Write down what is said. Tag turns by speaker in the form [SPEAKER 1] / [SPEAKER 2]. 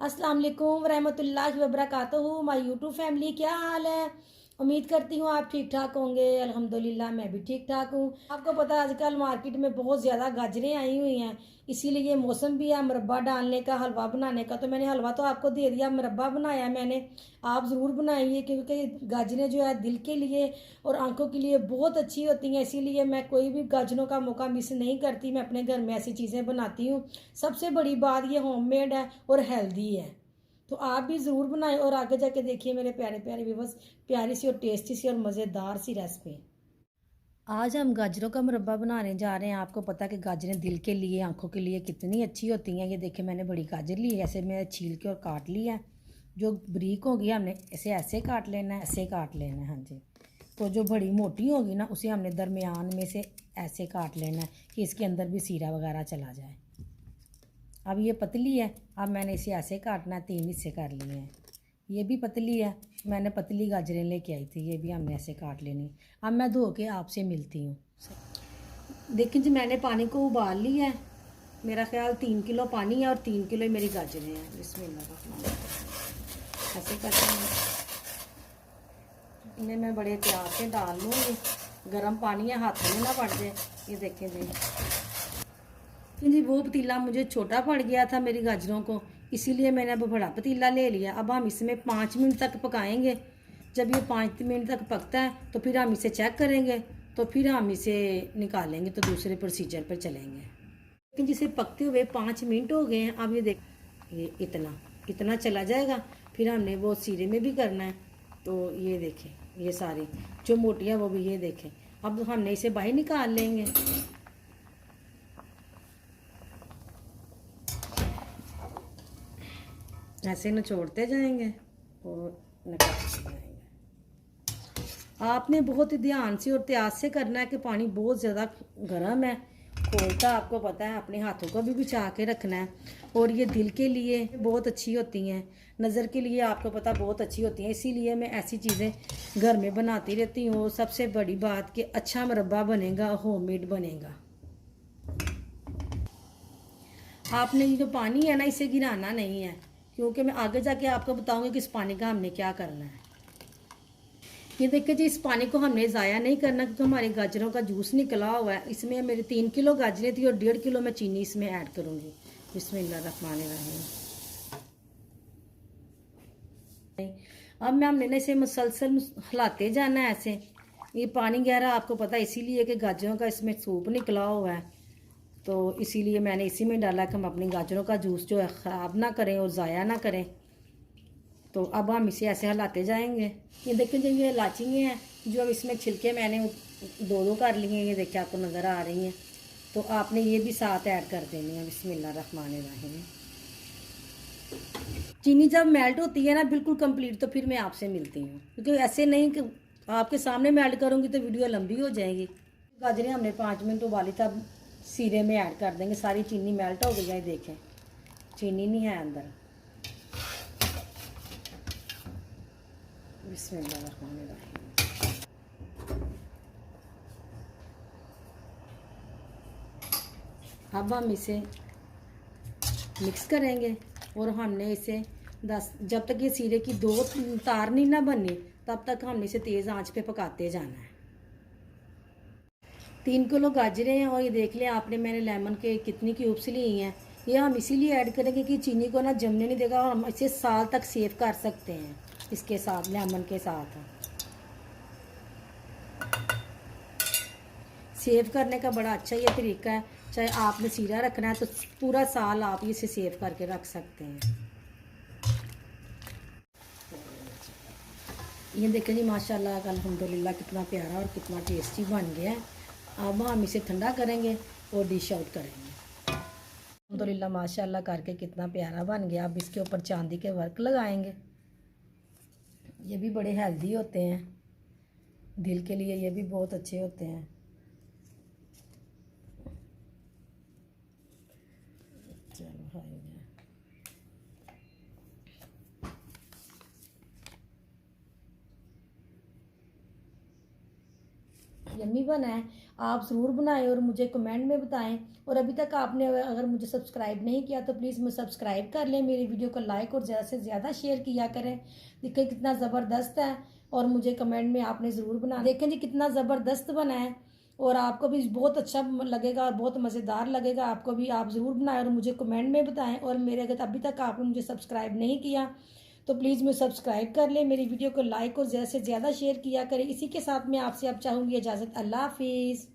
[SPEAKER 1] अस्सलाम वालेकुम रहमतुल्लाहि व बरकातहू। माय यूट्यूब फैमिली, क्या हाल है? उम्मीद करती हूँ आप ठीक ठाक होंगे। अल्हम्दुलिल्लाह मैं भी ठीक ठाक हूँ। आपको पता है आजकल मार्केट में बहुत ज़्यादा गाजरें आई हुई हैं, इसीलिए मौसम भी है मुरब्बा डालने का, हलवा बनाने का। तो मैंने हलवा तो आपको दे दिया, मुरब्बा बनाया मैंने। आप ज़रूर बनाइए क्योंकि गाजरें जो है दिल के लिए और आंखों के लिए बहुत अच्छी होती हैं। इसीलिए मैं कोई भी गाजरों का मौका मिस नहीं करती, मैं अपने घर में ऐसी चीज़ें बनाती हूँ। सबसे बड़ी बात ये होममेड है और हेल्दी है, तो आप भी ज़रूर बनाएं। और आगे जाके देखिए मेरे प्यारे प्यारे व्यूअर्स, प्यारी सी और टेस्टी सी और मज़ेदार सी रेसिपी। आज हम गाजरों का मुरब्बा बनाने जा रहे हैं। आपको पता है कि गाजरें दिल के लिए, आंखों के लिए कितनी अच्छी होती हैं। ये देखिए मैंने बड़ी गाजर ली है, ऐसे मैं छील के और काट लिया है। जो बारीक होगी हमने इसे ऐसे काट लेना है, ऐसे काट लेना है। हाँ जी, तो जो बड़ी मोटी होगी ना उसे हमने दरमियान में से ऐसे काट लेना है कि इसके अंदर भी सीरा वगैरह चला जाए। अब ये पतली है, अब मैंने इसे ऐसे काटना है, 3 हिस्से कर लिए हैं। ये भी पतली है, मैंने पतली गाजरें लेके आई थी, ये भी हमने ऐसे काट लेनी। अब मैं धो के आपसे मिलती हूँ। देखिए जी मैंने पानी को उबाल लिया है। मेरा ख्याल 3 किलो पानी है और 3 किलो मेरी गाजरें हैं। बिस्मिल्लाह ऐसे करते हैं, इन्हें मैं बड़े प्यार से डाल लूँगी। गर्म पानी है, हाथ में ना पड़ जाए। ये देखें जी वो पतीला मुझे छोटा पड़ गया था मेरी गाजरों को, इसीलिए मैंने अब बड़ा पतीला ले लिया। अब हम इसमें 5 मिनट तक पकाएंगे। जब ये 5 मिनट तक पकता है तो फिर हम इसे चेक करेंगे, तो फिर हम इसे निकालेंगे तो दूसरे प्रोसीजर पर चलेंगे। लेकिन जिसे पकते हुए 5 मिनट हो गए हैं। अब ये देख, ये इतना इतना चला जाएगा। फिर हमने वो सीरे में भी करना है। तो ये देखें, ये सारी जो मोटियाँ वो भी ये देखें। अब हमने इसे बाहर निकाल लेंगे। ऐसे निचोड़ते जाएंगे और निकालते जाएंगे। आपने बहुत ही ध्यान से और त्याग से करना है कि पानी बहुत ज़्यादा गर्म है, खोलता आपको पता है। अपने हाथों को भी बचा के रखना है। और ये दिल के लिए बहुत अच्छी होती हैं, नज़र के लिए आपको पता बहुत अच्छी होती हैं। इसीलिए मैं ऐसी चीज़ें घर में बनाती रहती हूँ। सबसे बड़ी बात कि अच्छा मुरब्बा बनेगा, होममेड बनेगा। आपने ये जो पानी है ना इसे गिराना नहीं है, क्योंकि मैं आगे जाके आपको बताऊंगी कि इस पानी का हमने क्या करना है। ये देखिए जी, इस पानी को हमने ज़ाया नहीं करना क्योंकि हमारी गाजरों का जूस निकला हुआ है। इसमें मेरे 3 किलो गाजरें थी और 1.5 किलो मैं चीनी इसमें ऐड करूँगी। बिस्मिल्लाहिर्रहमानिर्रहीम। अब मैं हमने इसे मुसलसल हिलाते जाना है ऐसे। ये पानी गहरा आपको पता है, इसीलिए कि गाजरों का इसमें सूप निकला हुआ है, तो इसीलिए मैंने इसी में डाला कि हम अपनी गाजरों का जूस जो है ख़राब ना करें और ज़ाया ना करें। तो अब हम इसे ऐसे हिलाते जाएंगे। ये देखिए जो ये इलायची हैं, जो अब इसमें छिलके मैंने 2 कर लिए हैं, ये देखिए आपको नज़र आ रही हैं। तो आपने ये भी साथ ऐड कर देनी है। बिस्मिल्लाहिर्रहमानिर्रहीम। चीनी जब मेल्ट होती है ना बिल्कुल कंप्लीट, तो फिर मैं आपसे मिलती हूँ, क्योंकि ऐसे नहीं कि आपके सामने मेल्ट करूँगी तो वीडियो लंबी हो जाएगी। गाजरें हमने 5 मिनट उबाली, तब सीरे में ऐड कर देंगे। सारी चीनी मेल्ट हो गई है, देखें चीनी नहीं है अंदर। बिस्मिल्लाहिर्रहमानिर्रहीम। अब हम इसे मिक्स करेंगे और हमने इसे 10, जब तक ये सीरे की 2 तार नहीं ना बनी तब तक हमने इसे तेज़ आंच पे पकाते जाना है। 3 किलो गाजरें हैं और ये देख लें आपने, मैंने लेमन के कितनी क्यूब्स ली हैं। ये हम इसीलिए ऐड करेंगे कि चीनी को ना जमने नहीं देगा और हम इसे साल तक सेव कर सकते हैं इसके साथ, लेमन के साथ। सेव करने का बड़ा अच्छा ये तरीका है। चाहे आपने सीरा रखना है तो पूरा साल आप इसे सेव करके रख सकते हैं। ये देखें जी माशाल्लाह अल्हम्दुलिल्लाह कितना प्यारा और कितना टेस्टी बन गया है। अब हम इसे ठंडा करेंगे और डिश आउट करेंगे। अल्हम्दुलिल्लाह माशाल्लाह करके कितना प्यारा बन गया। अब इसके ऊपर चांदी के वर्क लगाएंगे। ये भी बड़े हेल्दी होते हैं, दिल के लिए ये भी बहुत अच्छे होते हैं। चलो खाएंगे। यम्मी बना है। आप ज़रूर बनाएं और मुझे कमेंट में बताएं। और अभी तक आपने अगर मुझे सब्सक्राइब नहीं किया तो प्लीज़ मुझे सब्सक्राइब कर लें, मेरी वीडियो को लाइक और ज़्यादा से ज़्यादा शेयर किया करें। देखिए कितना ज़बरदस्त है, और मुझे कमेंट में आपने ज़रूर बना। देखें जी कितना ज़बरदस्त बना है, और आपको भी बहुत अच्छा लगेगा और बहुत मज़ेदार लगेगा आपको भी। आप ज़रूर बनाएं और मुझे कमेंट में बताएं। और मेरे अगर अभी तक आपने मुझे सब्सक्राइब नहीं किया तो प्लीज़ मुझे सब्सक्राइब कर लें, मेरी वीडियो को लाइक और ज़्यादा से ज़्यादा शेयर किया करें। इसी के साथ मैं आपसे अब चाहूँगी इजाज़त। अल्लाह हाफिज़।